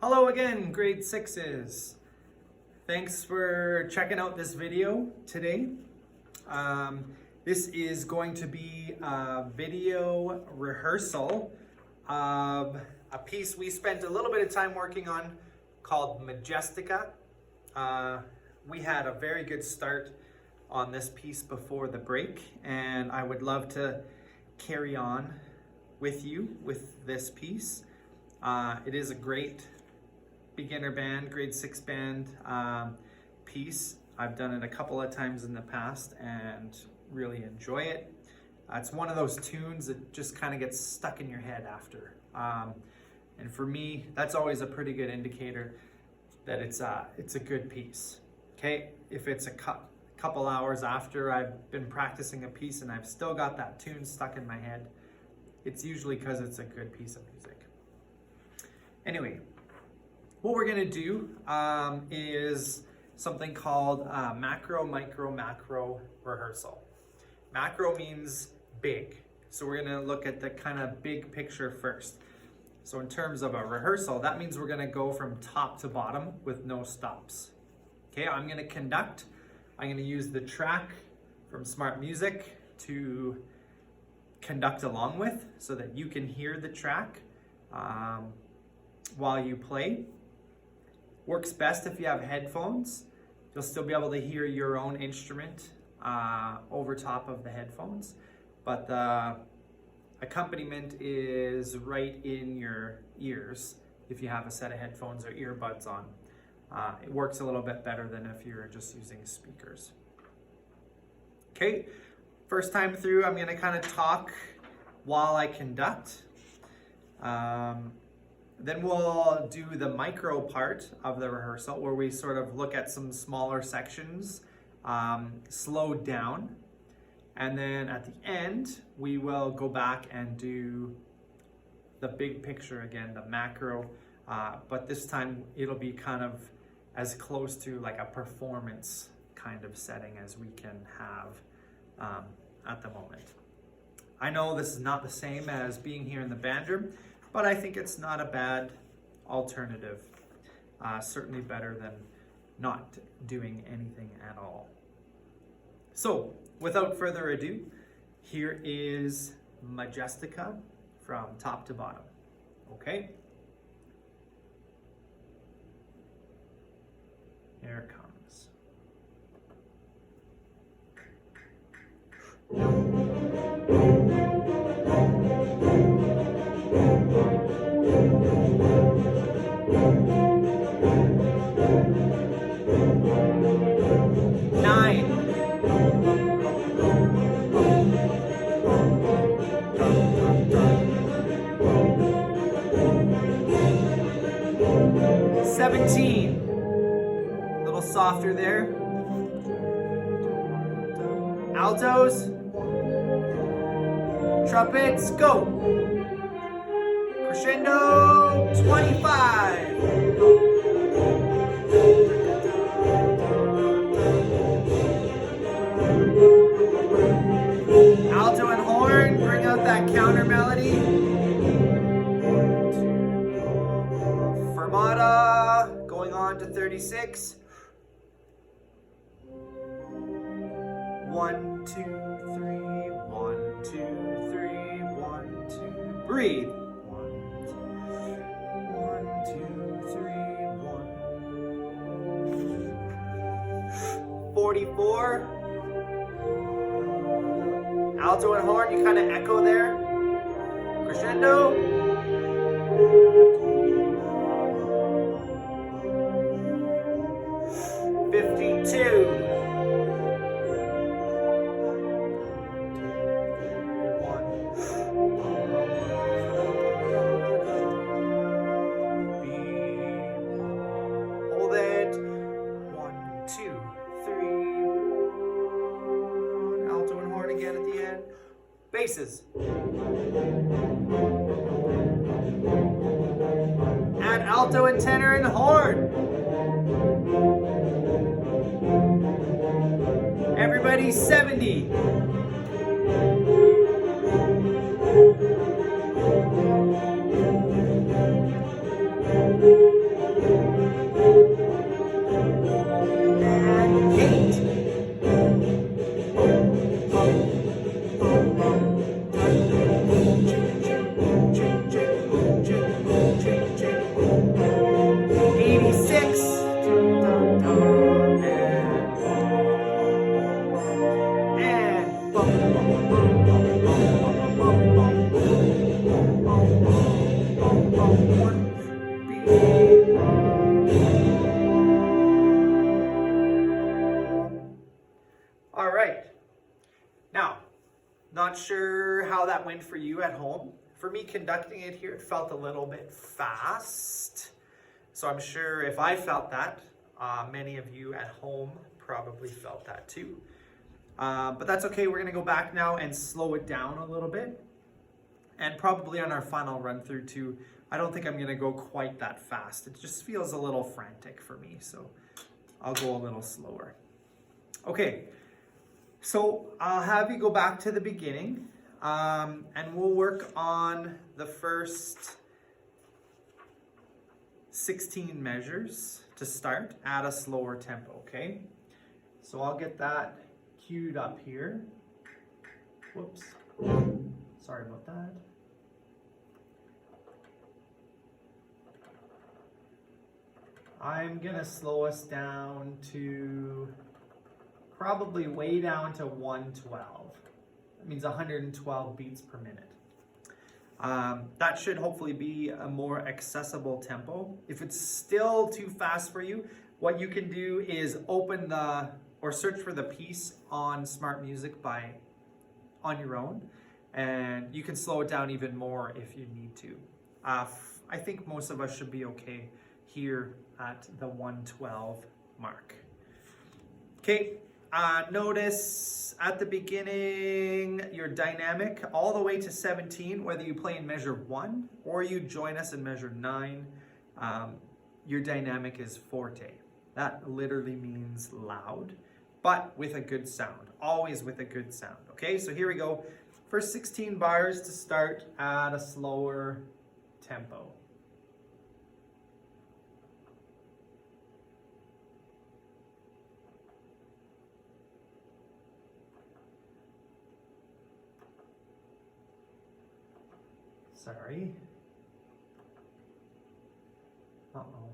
Hello again, grade 6s. Thanks for checking out this video today. This is going to be a video rehearsal of a piece we spent a little bit of time working on called Majestica. We had a very good start on this piece before the break, and I would love to carry on with you with this piece. It is a great beginner band, grade 6 band piece. I've done it a couple of times in the past and really enjoy it. It's one of those tunes that just kind of gets stuck in your head after. And for me, that's always a pretty good indicator that it's a good piece. Okay, if it's a couple hours after I've been practicing a piece and I've still got that tune stuck in my head, it's usually because it's a good piece of music. Anyway, what we're gonna do is something called macro, micro, macro rehearsal. Macro means big. So we're gonna look at the kind of big picture first. So in terms of a rehearsal, that means we're gonna go from top to bottom with no stops. Okay, I'm gonna conduct. I'm gonna use the track from Smart Music to conduct along with so that you can hear the track while you play. Works best if you have headphones. You'll still be able to hear your own instrument over top of the headphones, but the accompaniment is right in your ears if you have a set of headphones or earbuds on. It works a little bit better than if you're just using speakers. Okay, first time through, I'm going to kind of talk while I conduct. Then we'll do the micro part of the rehearsal where we sort of look at some smaller sections, slowed down. And then at the end, we will go back and do the big picture again, the macro, but this time it'll be kind of as close to like a performance kind of setting as we can have at the moment. I know this is not the same as being here in the band room, but I think it's not a bad alternative. Certainly better than not doing anything at all. So, without further ado, here is Majestica from top to bottom. Okay? Here it comes. Softer there. Altos, trumpets, go. Crescendo, 25. Alto and horn, bring out that counter melody. Fermata, going on to 36. 1, 2, 3, 1, 2, 3, 1, 2, breathe. 1, 2, 3, 1. 44. Alto and horn, you kind of echo there. Crescendo. 52. Basses. Add alto and tenor and horn. Everybody 70. mind for you at home. For me conducting it here, it felt a little bit fast. So I'm sure if I felt that, many of you at home probably felt that too. But that's okay. We're going to go back now and slow it down a little bit. And probably on our final run through too, I don't think I'm going to go quite that fast. It just feels a little frantic for me. So I'll go a little slower. Okay. So I'll have you go back to the beginning. And we'll work on the first 16 measures to start at a slower tempo, okay? So I'll get that queued up here. Whoops. Sorry about that. I'm gonna slow us down to probably way down to 112. That means 112 beats per minute. That should hopefully be a more accessible tempo. If it's still too fast for you, what you can do is open or search for the piece on Smart Music on your own, and you can slow it down even more if you need to. I think most of us should be okay here at the 112 mark. Okay. Notice at the beginning your dynamic all the way to 17, whether you play in measure 1 or you join us in measure 9, your dynamic is forte. That literally means loud, but with a good sound, always with a good sound. Okay, so here we go. First 16 bars to start at a slower tempo. Sorry. Uh-oh.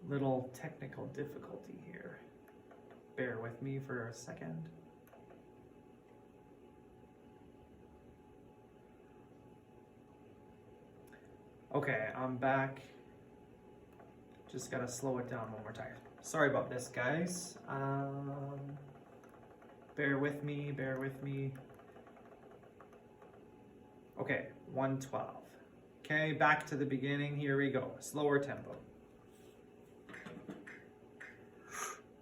Little technical difficulty here. Bear with me for a second. Okay, I'm back. Just gotta slow it down one more time. Sorry about this, guys. Bear with me, bear with me. Okay, 112. Okay, back to the beginning. Here we go. Slower tempo.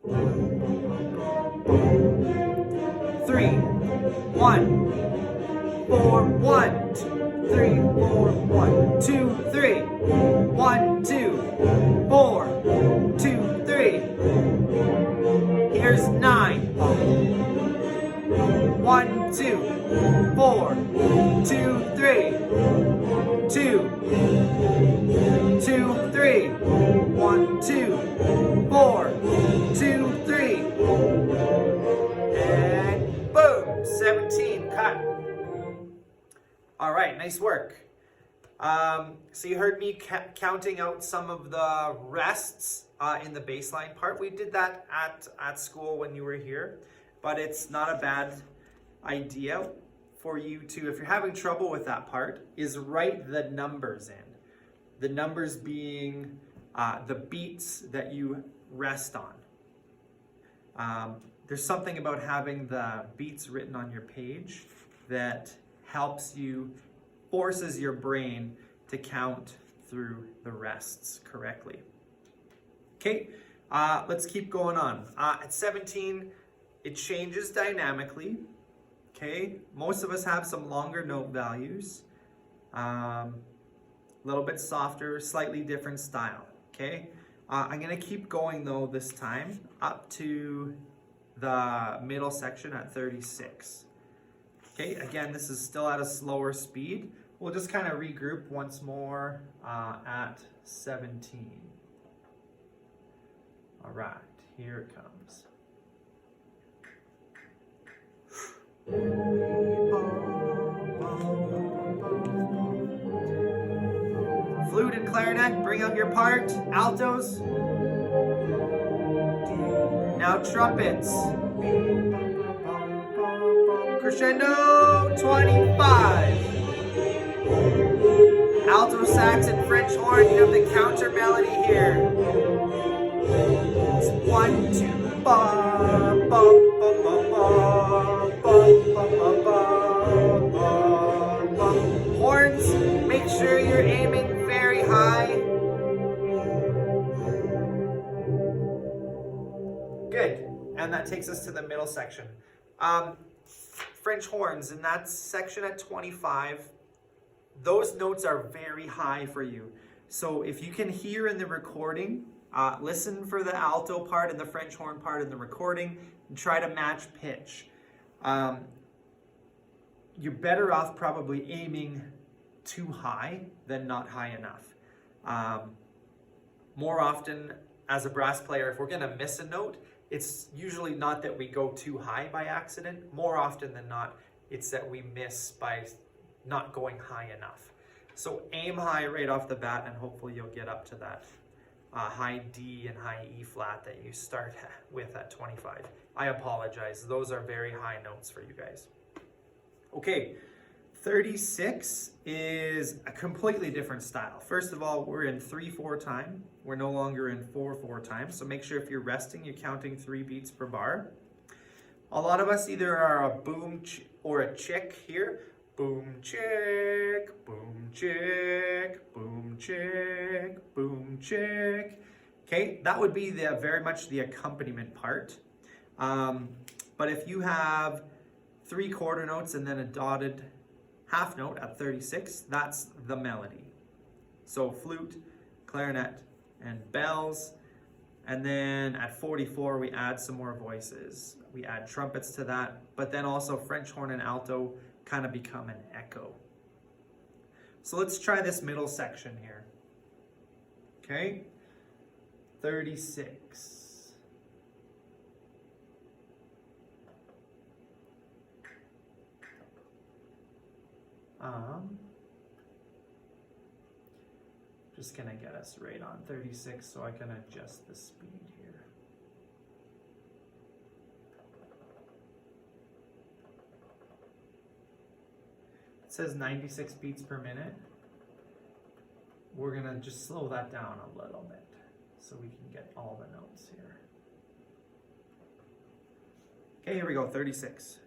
3, 1, 4, 1, 3, 4, 1, 2, 3, 1, 2, 4, 2, 3. Here's 9. 1, 2, 4, 2, 3, 2, 2, 3, 1, 2, 4, 2, 3, and boom, 17, cut. All right, nice work. So you heard me counting out some of the rests in the baseline part. We did that at school when you were here, but it's not a bad idea for you to, if you're having trouble with that part, is write the numbers in. The numbers being the beats that you rest on. There's something about having the beats written on your page that helps you, forces your brain to count through the rests correctly. Okay, let's keep going on. At 17, it changes dynamically. Okay, most of us have some longer note values, a little bit softer, slightly different style. Okay, I'm gonna keep going though this time up to the middle section at 36. Okay, again, this is still at a slower speed. We'll just kind of regroup once more at 17. All right, here it comes. Flute and clarinet, bring out your part. Altos. Now trumpets. Crescendo 25. Alto sax and French horn, you have the counter melody here. It's 1, 2, ba, ba, ba, ba. And that takes us to the middle section. French horns in that section at 25, those notes are very high for you. So if you can hear in the recording, listen for the alto part and the French horn part in the recording and try to match pitch. You're better off probably aiming too high than not high enough. More often as a brass player, if we're gonna miss a note, it's usually not that we go too high by accident. More often than not, it's that we miss by not going high enough. So aim high right off the bat and hopefully you'll get up to that high D and high E flat that you start with at 25. I apologize, those are very high notes for you guys. Okay, 36 is a completely different style. First of all, we're in 3/4 time. We're no longer in 4/4 time. So make sure if you're resting, you're counting 3 beats per bar. A lot of us either are a boom or a chick here. Boom, chick, boom, chick, boom, chick, boom, chick. Okay, that would be very much the accompaniment part. But if you have 3 quarter notes and then a dotted half note at 36, that's the melody. So flute, clarinet, and bells. And then at 44, we add some more voices. We add trumpets to that, but then also French horn and alto kind of become an echo. So let's try this middle section here. Okay, 36. Just gonna get us right on 36 so I can adjust the speed here. It says 96 beats per minute. We're gonna just slow that down a little bit so we can get all the notes here. Okay, here we go, 36.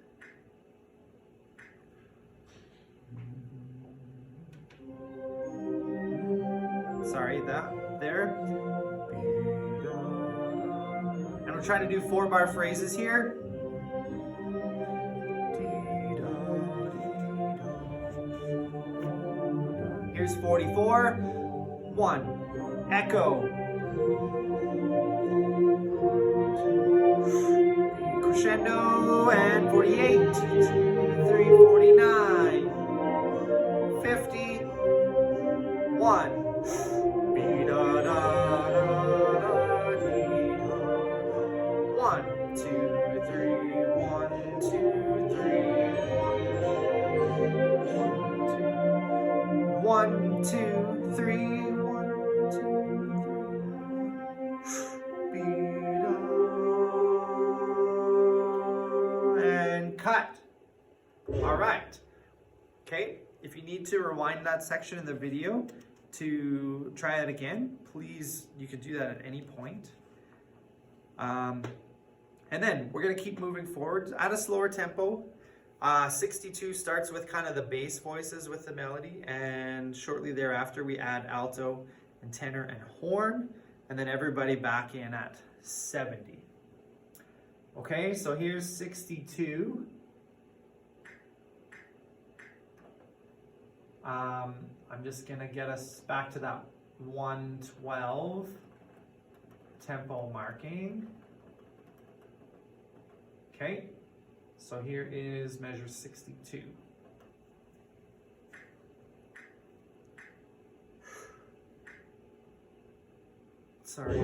Sorry, that there. And I'm trying to do 4-bar phrases here. Here's 44. 1. Echo. Crescendo and 48. 3, 49. 50. 1. 1, 2, 3, 1, 2, 3. 1, 2, 3, 1, 2, 3. And cut. All right. Okay, if you need to rewind that section in the video to try it again, please, you can do that at any point. And then we're gonna keep moving forward at a slower tempo. 62 starts with kind of the bass voices with the melody, and shortly thereafter we add alto and tenor and horn, and then everybody back in at 70. Okay, so here's 62. I'm just gonna get us back to that 112 tempo marking. Okay, so here is measure 62. Sorry.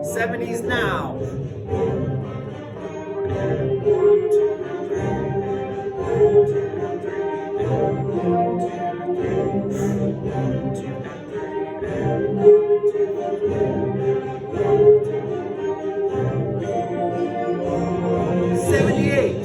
'70s now. '78.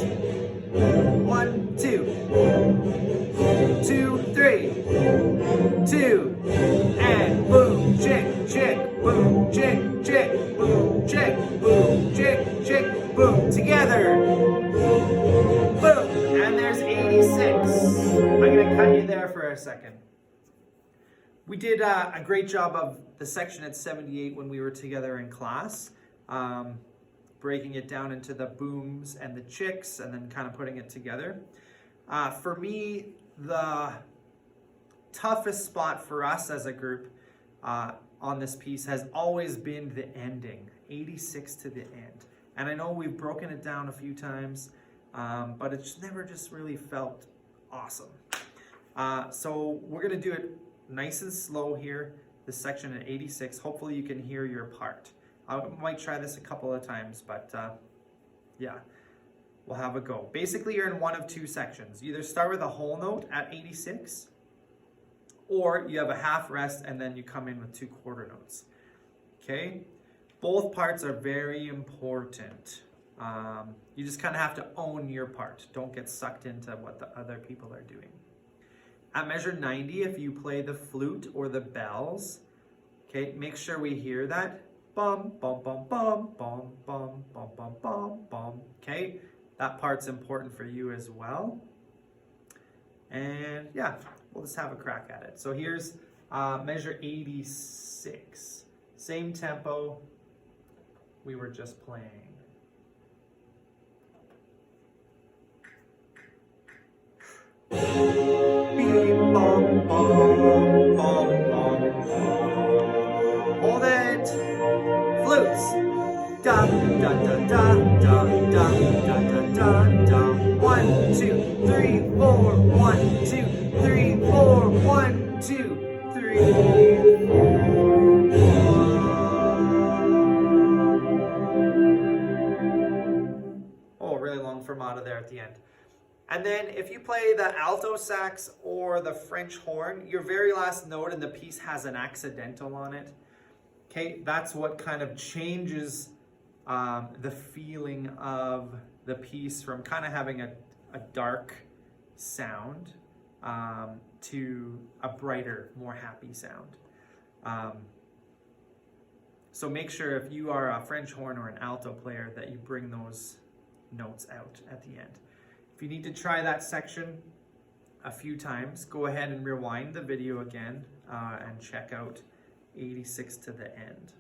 I'm going to cut you there for a second. We did a great job of the section at 78 when we were together in class, breaking it down into the booms and the chicks and then kind of putting it together. For me, the toughest spot for us as a group on this piece has always been the ending, 86 to the end. And I know we've broken it down a few times, but it's never just really felt awesome. So we're gonna do it nice and slow here, this section at 86. Hopefully you can hear your part. I might try this a couple of times, but yeah, we'll have a go. Basically, you're in one of two sections. You either start with a whole note at 86, or you have a half rest and then you come in with 2 quarter notes. Okay? Both parts are very important. You just kind of have to own your part. Don't get sucked into what the other people are doing. At measure 90, if you play the flute or the bells, okay, make sure we hear that. Bum, bum, bum, bum, bum, bum, bum, bum, bum, bum. Okay, that part's important for you as well. And yeah, we'll just have a crack at it. So here's measure 86. Same tempo we were just playing. Beep, bum, bum, bum, bum, bum. Hold it. Flutes. Da da da da da da da da da da. 1, 2, 3, 4. 1, 2, 3, 4. 1, 2, 3, 4. Oh, really long fermata there at the end. And then if you play the alto sax or the French horn, your very last note in the piece has an accidental on it. Okay, that's what kind of changes the feeling of the piece from kind of having a dark sound to a brighter, more happy sound. So make sure if you are a French horn or an alto player that you bring those notes out at the end. If you need to try that section a few times, go ahead and rewind the video again and check out 86 to the end.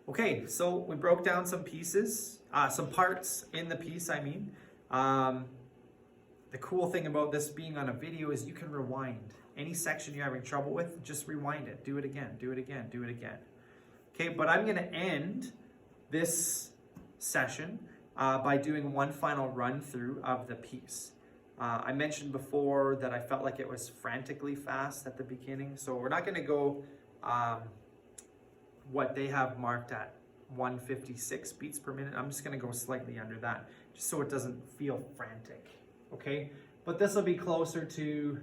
Okay, so we broke down some pieces, some parts in the piece, I mean. The cool thing about this being on a video is you can rewind. Any section you're having trouble with, just rewind it. Do it again, do it again, do it again. Okay, but I'm gonna end this session by doing one final run through of the piece. I mentioned before that I felt like it was frantically fast at the beginning, so we're not going to go what they have marked at 156 beats per minute. I'm just going to go slightly under that, just so it doesn't feel frantic, okay? But this will be closer to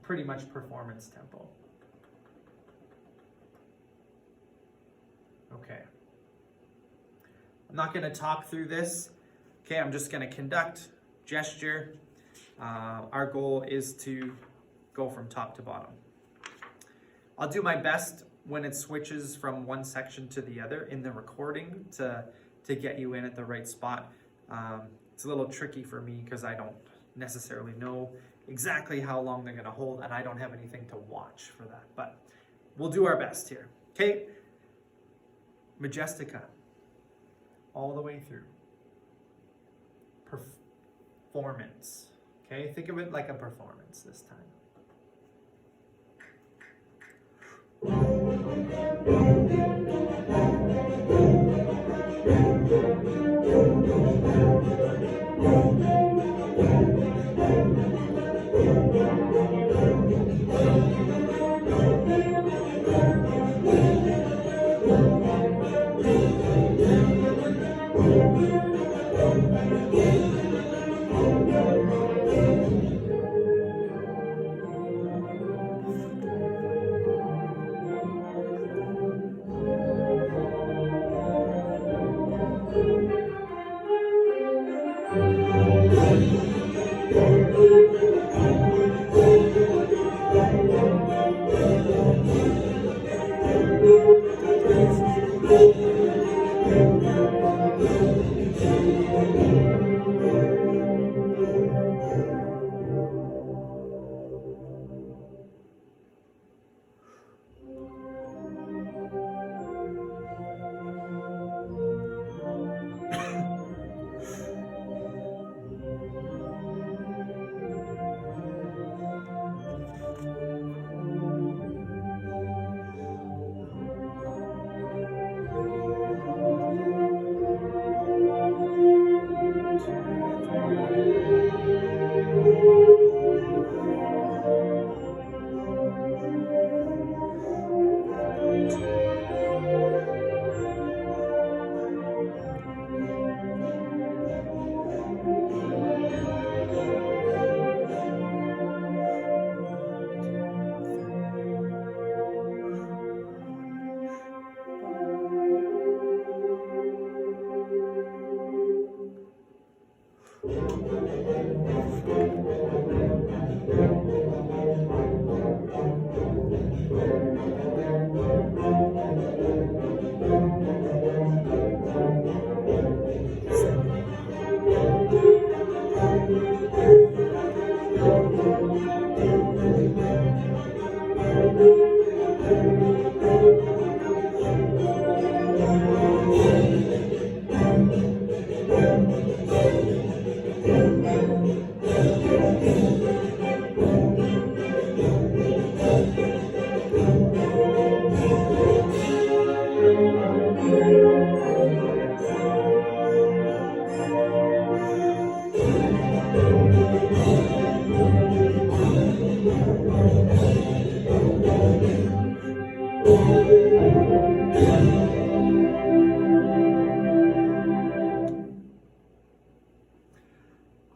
pretty much performance tempo. Okay. I'm not going to talk through this. Okay, I'm just going to conduct, gesture. Our goal is to go from top to bottom. I'll do my best when it switches from one section to the other in the recording to get you in at the right spot. It's a little tricky for me because I don't necessarily know exactly how long they're going to hold, and I don't have anything to watch for that. But we'll do our best here. Okay, Majestica. All the way through. Performance. Okay, think of it like a performance this time.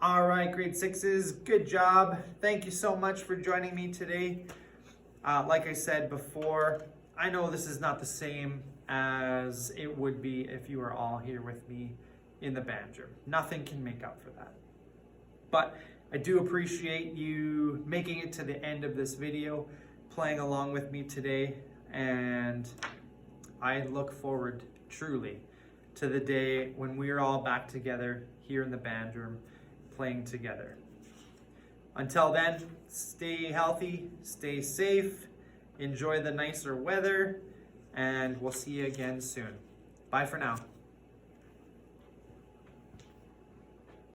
All right, grade sixes, good job. Thank you so much for joining me today. Like I said before, I know this is not the same as it would be if you were all here with me in the band room. Nothing can make up for that. But I do appreciate you making it to the end of this video, playing along with me today, and I look forward truly to the day when we're all back together here in the band room playing together. Until then, stay healthy, stay safe, enjoy the nicer weather, and we'll see you again soon. Bye for now.